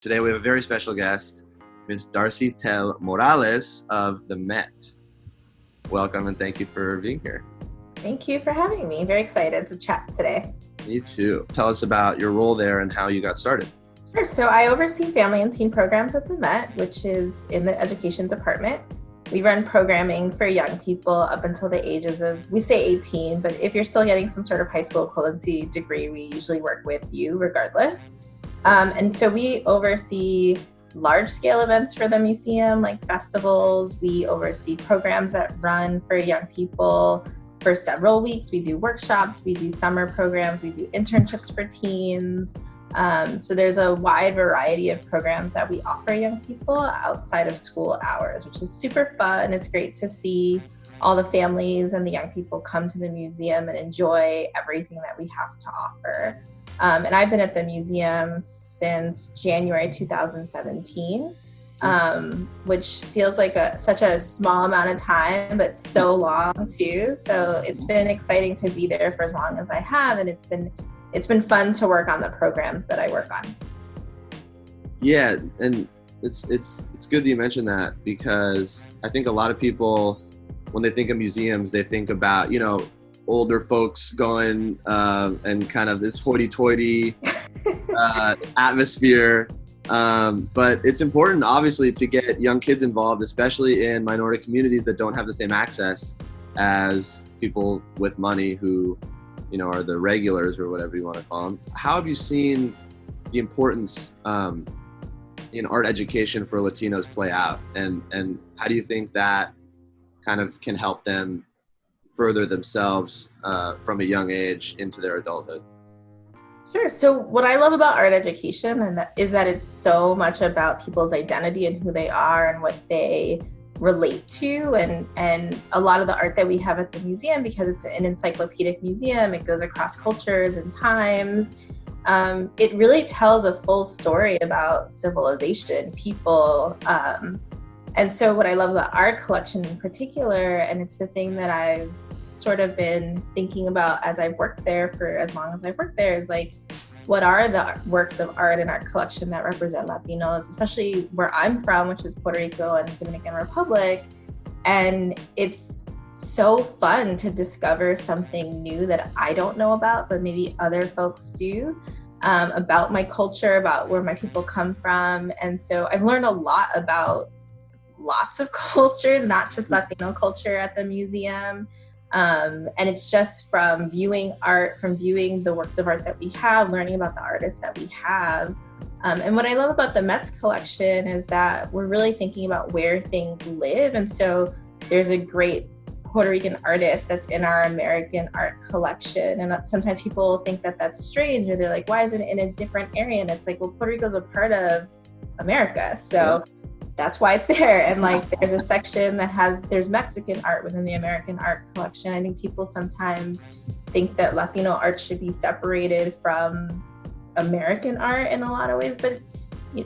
Today we have a very special guest, Ms. Darcy-Tell Morales of the Met. Welcome and thank you for being here. Thank you for having me. Very excited to chat today. Me too. Tell us about your role there and how you got started. Sure. So I oversee family and teen programs at the Met, which is in the education department. We run programming for young people up until the ages of, we say 18, but if you're still getting some sort of high school equivalency degree, we usually work with you regardless. And so we oversee large-scale events for the museum, like festivals. We oversee programs that run for young people for several weeks. We do workshops, we do summer programs, we do internships for teens. So there's a wide variety of programs that we offer young people outside of school hours, which is super fun. It's great to see all the families and the young people come to the museum and enjoy everything that we have to offer. And I've been at the museum since January 2017, which feels like such a small amount of time, but so long too. So it's been exciting to be there for as long as I have, and it's been fun to work on the programs that I work on. Yeah, and it's good that you mentioned that, because I think a lot of people, when they think of museums, they think about, older folks going and kind of this hoity-toity atmosphere. But it's important, obviously, to get young kids involved, especially in minority communities that don't have the same access as people with money who, are the regulars or whatever you want to call them. How have you seen the importance in art education for Latinos play out? And how do you think that kind of can help them further themselves from a young age into their adulthood? Sure. So what I love about art education is that it's so much about people's identity and who they are and what they relate to. And a lot of the art that we have at the museum, because it's an encyclopedic museum, it goes across cultures and times. It really tells a full story about civilization, people. And so what I love about our collection in particular, and it's the thing that I've sort of been thinking about as I've worked there for as long as I've worked there, is like, what are the works of art in our collection that represent Latinos, especially where I'm from, which is Puerto Rico and Dominican Republic. And it's so fun to discover something new that I don't know about, but maybe other folks do, about my culture, about where my people come from. And so I've learned a lot about lots of cultures, not just Latino culture at the museum. And it's just from viewing art, from viewing the works of art that we have, learning about the artists that we have. And what I love about the Met's collection is that we're really thinking about where things live. And so there's a great Puerto Rican artist that's in our American art collection. And sometimes people think that that's strange, or they're like, why is it in a different area? And it's like, well, Puerto Rico's a part of America. So that's why it's there. And like, there's a section that there's Mexican art within the American art collection. I think people sometimes think that Latino art should be separated from American art in a lot of ways, but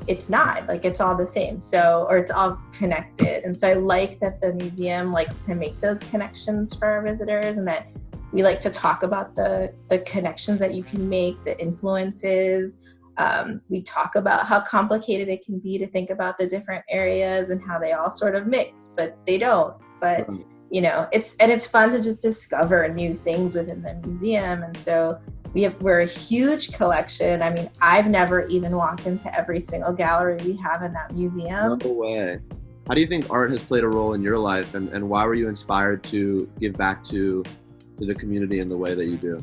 it's not. Like, it's all the same. So, or it's all connected. And so I like that the museum likes to make those connections for our visitors, and that we like to talk about the connections that you can make, the influences. We talk about how complicated it can be to think about the different areas and how they all sort of mix, but they don't. But, it's fun to just discover new things within the museum. And so we're a huge collection. I mean, I've never even walked into every single gallery we have in that museum. No way. How do you think art has played a role in your life, and why were you inspired to give back to the community in the way that you do?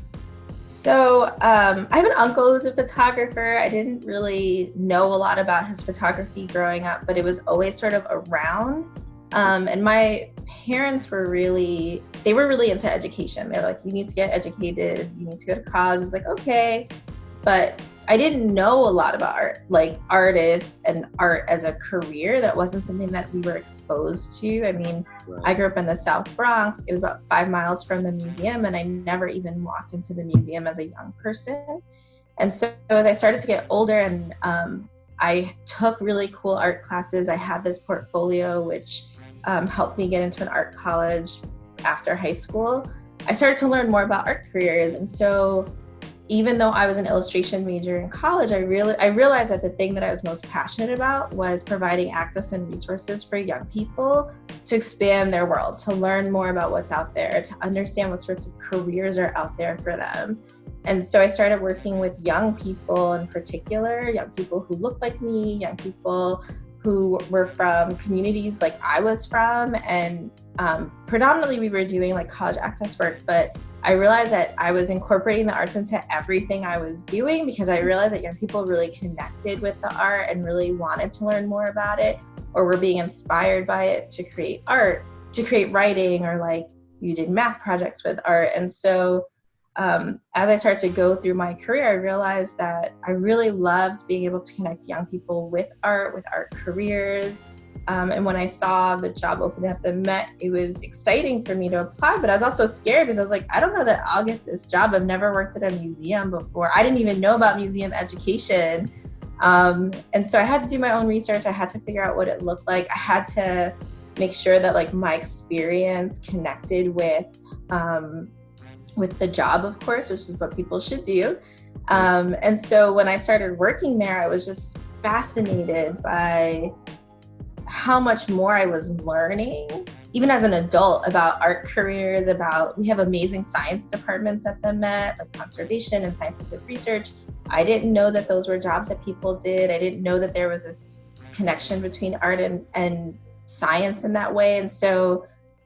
So I have an uncle who's a photographer. I didn't really know a lot about his photography growing up, but it was always sort of around. And my parents were really into education. They're like, you need to get educated, you need to go to college. I was like, okay. But I didn't know a lot about art, like artists and art as a career. That wasn't something that we were exposed to. I mean, Right. I grew up in the South Bronx. It was about 5 miles from the museum, and I never even walked into the museum as a young person. And so as I started to get older, and I took really cool art classes, I had this portfolio, which helped me get into an art college after high school. I started to learn more about art careers. And so even though I was an illustration major in college, I realized that the thing that I was most passionate about was providing access and resources for young people to expand their world, to learn more about what's out there, to understand what sorts of careers are out there for them. And so I started working with young people in particular, young people who look like me, young people who were from communities like I was from. And predominantly we were doing like college access work, but I realized that I was incorporating the arts into everything I was doing because I realized that young people really connected with the art and really wanted to learn more about it, or were being inspired by it to create art, to create writing, or like you did math projects with art. And so as I started to go through my career, I realized that I really loved being able to connect young people with art careers. And when I saw the job open up at the Met, it was exciting for me to apply, but I was also scared because I was like, I don't know that I'll get this job. I've never worked at a museum before. I didn't even know about museum education. And so I had to do my own research. I had to figure out what it looked like. I had to make sure that like my experience connected with the job, of course, which is what people should do. And so when I started working there, I was just fascinated by how much more I was learning, even as an adult, about art careers, we have amazing science departments at the Met, like conservation and scientific research. I didn't know that those were jobs that people did. I didn't know that there was this connection between art and science in that way. And so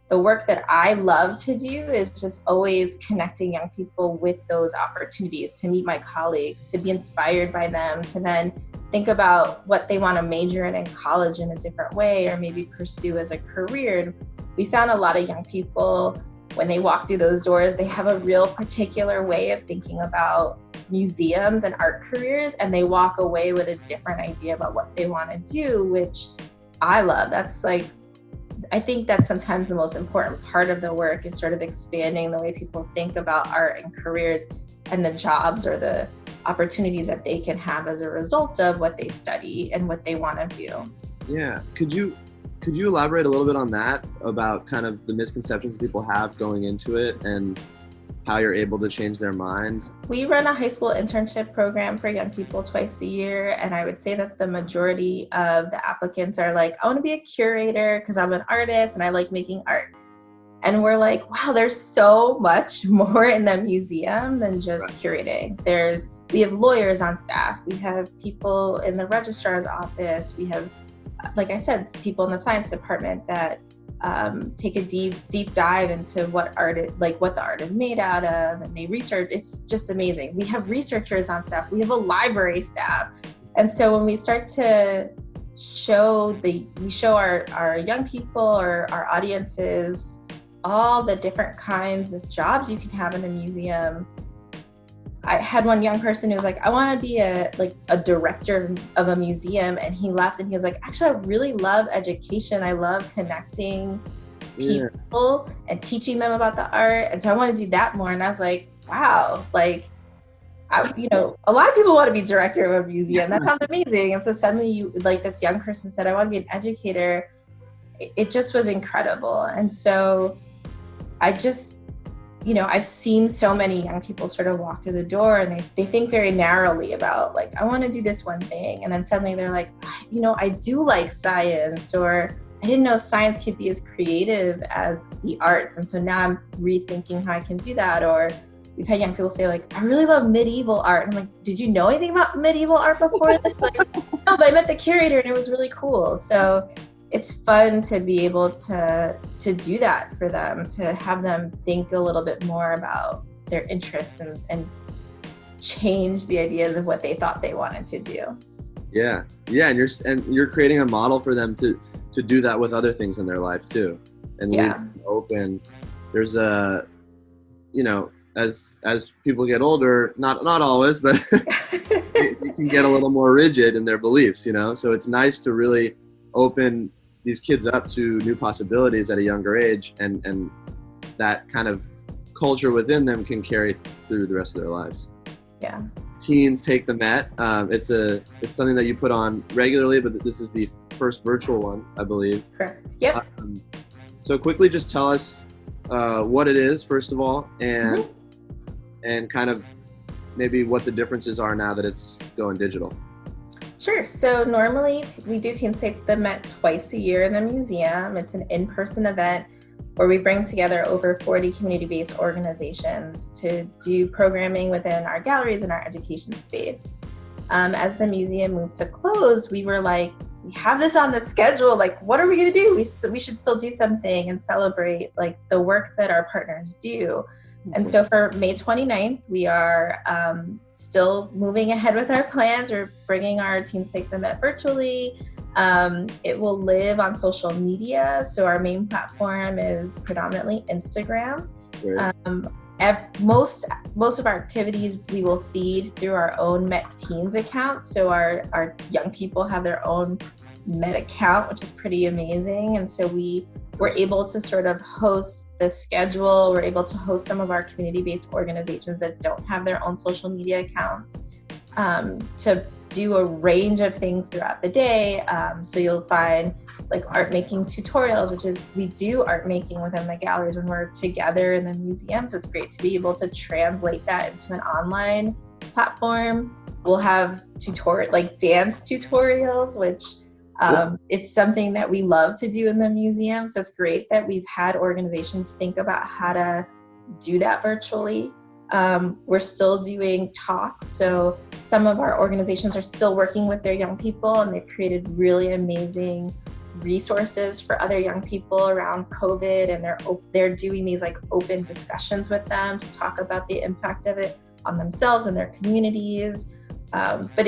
the work that I love to do is just always connecting young people with those opportunities, to meet my colleagues, to be inspired by them, to then think about what they want to major in college in a different way, or maybe pursue as a career. We found a lot of young people, when they walk through those doors, they have a real particular way of thinking about museums and art careers, and they walk away with a different idea about what they want to do, which I love. I think that's sometimes the most important part of the work, is sort of expanding the way people think about art and careers and the jobs or the opportunities that they can have as a result of what they study and what they want to do. Yeah. Could you elaborate a little bit on that, about kind of the misconceptions people have going into it and how you're able to change their mind? We run a high school internship program for young people twice a year. And I would say that the majority of the applicants are like, I want to be a curator because I'm an artist and I like making art. And we're like, wow, there's so much more in the museum than just curating. We have lawyers on staff. We have people in the registrar's office. We have, like I said, people in the science department that take a deep dive into what the art is made out of, and they research. It's just amazing. We have researchers on staff. We have a library staff. And so when we start to show our young people or our audiences all the different kinds of jobs you can have in a museum. I had one young person who was like, I want to be a director of a museum. And he left and he was like, actually, I really love education. I love connecting people and teaching them about the art. And so I want to do that more. And I was like, wow, a lot of people want to be director of a museum. That sounds amazing. And so suddenly this young person said, I want to be an educator. It just was incredible. And so I just, I've seen so many young people sort of walk through the door and they think very narrowly about I want to do this one thing. And then suddenly they're like, I do like science, or I didn't know science could be as creative as the arts. And so now I'm rethinking how I can do that. Or we've had young people say I really love medieval art. And I'm like, did you know anything about medieval art before this? No, but I met the curator and it was really cool. So it's fun to be able to do that for them, to have them think a little bit more about their interests and change the ideas of what they thought they wanted to do. Yeah, and you're creating a model for them to do that with other things in their life too, and leave them open. There's as people get older, not always, but you can get a little more rigid in their beliefs, So it's nice to really open these kids up to new possibilities at a younger age, and that kind of culture within them can carry through the rest of their lives. Yeah. Teens Take the Met. It's something that you put on regularly, but this is the first virtual one, I believe. Correct. Yep. So quickly, just tell us what it is, first of all, and kind of maybe what the differences are now that it's going digital? Sure. So normally we do Teens Take the Met twice a year in the museum. It's an in-person event where we bring together over 40 community-based organizations to do programming within our galleries and our education space. As the museum moved to close, we were like, we have this on the schedule. Like, what are we going to do? We should still do something and celebrate like the work that our partners do. And so for May 29th, we are still moving ahead with our plans. We're bringing our Teens Take the Met virtually. It will live on social media. So our main platform is predominantly Instagram. Most of our activities we will feed through our own Met Teens account. So our young people have their own Met account, which is pretty amazing. And so we're able to sort of host the schedule. We're able to host some of our community-based organizations that don't have their own social media accounts to do a range of things throughout the day. So you'll find like art making tutorials, which is we do art making within the galleries when we're together in the museum. So it's great to be able to translate that into an online platform. We'll have like dance tutorials, which it's something that we love to do in the museum. So it's great that we've had organizations think about how to do that virtually. We're still doing talks. So some of our organizations are still working with their young people, and they've created really amazing resources for other young people around COVID. And they're doing these like open discussions with them to talk about the impact of it on themselves and their communities. But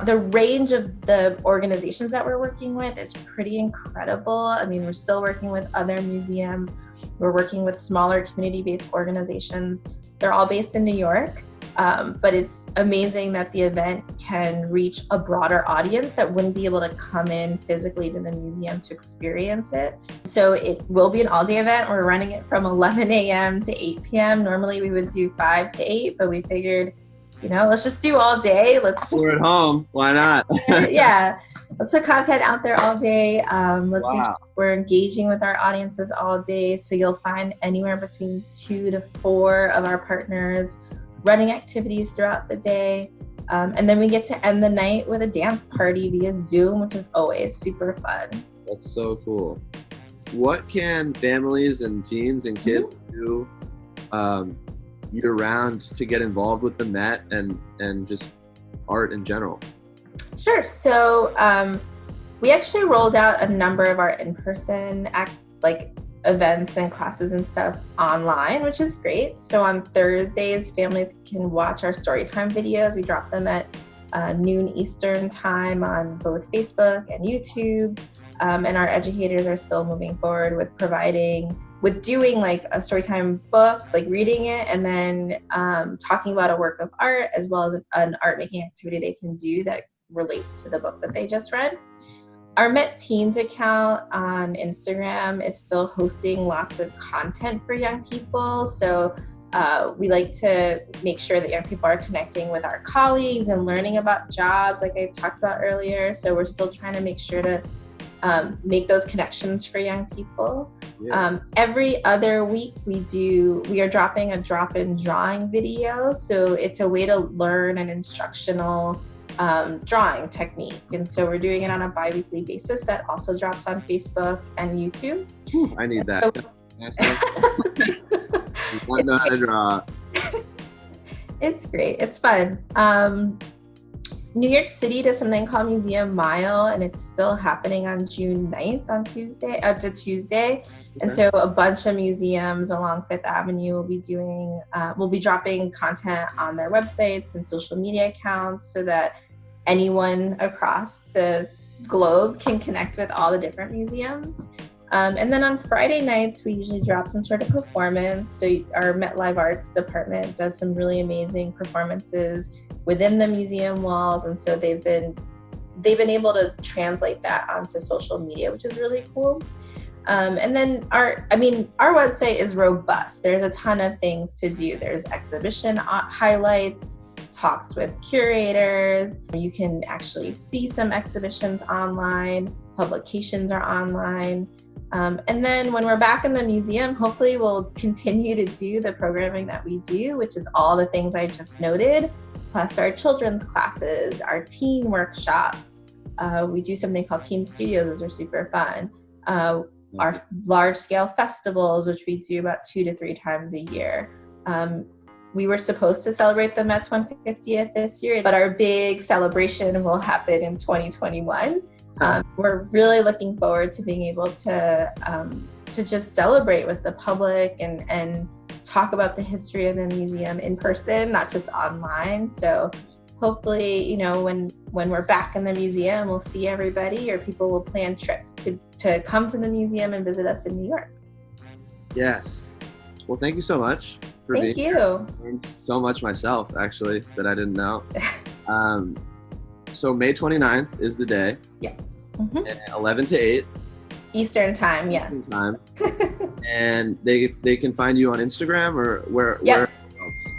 the range of the organizations that we're working with is pretty incredible. I mean, we're still working with other museums. We're working with smaller community-based organizations. They're all based in New York, but it's amazing that the event can reach a broader audience that wouldn't be able to come in physically to the museum to experience it. So it will be an all-day event. We're running it from 11 a.m. to 8 p.m. Normally we would do 5 to 8, but we figured, let's just do all day. We're at home. Why not? Yeah. Let's put content out there all day. Let's make sure we're engaging with our audiences all day. So you'll find anywhere between 2 to 4 of our partners running activities throughout the day. And then we get to end the night with a dance party via Zoom, which is always super fun. That's so cool. What can families and teens and kids do year-round to get involved with the Met and just art in general? Sure. So we actually rolled out a number of our in-person events and classes and stuff online, which is great. So on Thursdays, families can watch our storytime videos. We drop them at noon Eastern time on both Facebook and YouTube. And our educators are still moving forward with doing like a storytime book, like reading it, and then talking about a work of art, as well as an art making activity they can do that relates to the book that they just read. Our Met Teens account on Instagram is still hosting lots of content for young people. So we like to make sure that young people are connecting with our colleagues and learning about jobs like I talked about earlier. So we're still trying to make sure to make those connections for young people. Yeah. Every other week we are dropping a drop-in drawing video. So it's a way to learn an instructional drawing technique. And so we're doing it on a bi-weekly basis that also drops on Facebook and YouTube. I need that. You want to know how to draw. It's great. It's fun. New York City does something called Museum Mile, and it's still happening on June 9th on Tuesday. Okay. And so a bunch of museums along Fifth Avenue will be dropping content on their websites and social media accounts so that anyone across the globe can connect with all the different museums. And then on Friday nights, we usually drop some sort of performance. So our Met Live Arts department does some really amazing performances within the museum walls. And so they've been able to translate that onto social media, which is really cool. And then our website is robust. There's a ton of things to do. There's exhibition highlights, talks with curators. You can actually see some exhibitions online. Publications are online. And then when we're back in the museum, hopefully we'll continue to do the programming that we do, which is all the things I just noted, plus our children's classes, our teen workshops. We do something called Teen Studios, those are super fun. Our large-scale festivals, which we do about 2 to 3 times a year. We were supposed to celebrate the Mets 150th this year, but our big celebration will happen in 2021. We're really looking forward to being able to just celebrate with the public and talk about the history of the museum in person, not just online. So hopefully, you know, when we're back in the museum, we'll see everybody, or people will plan trips to come to the museum and visit us in New York. Yes. Well, thank you so much for being here. Thank you. I learned so much myself, actually, that I didn't know. So May 29th is the day. Yeah. 11 to 8. Eastern time, yes. Eastern time. And they can find you on Instagram, or where else?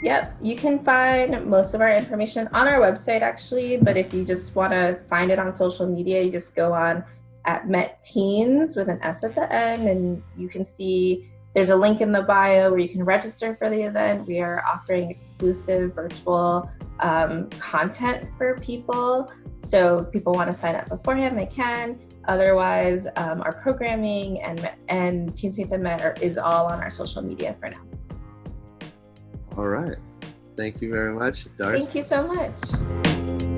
Yep, you can find most of our information on our website, actually, but if you just want to find it on social media, you just go on at Met Teens with an S at the end, and you can see there's a link in the bio where you can register for the event. We are offering exclusive virtual content for people. So if people want to sign up beforehand, they can. Otherwise, our programming and Teen Saint and Met is all on our social media for now. All right. Thank you very much, Darcy. Thank you so much.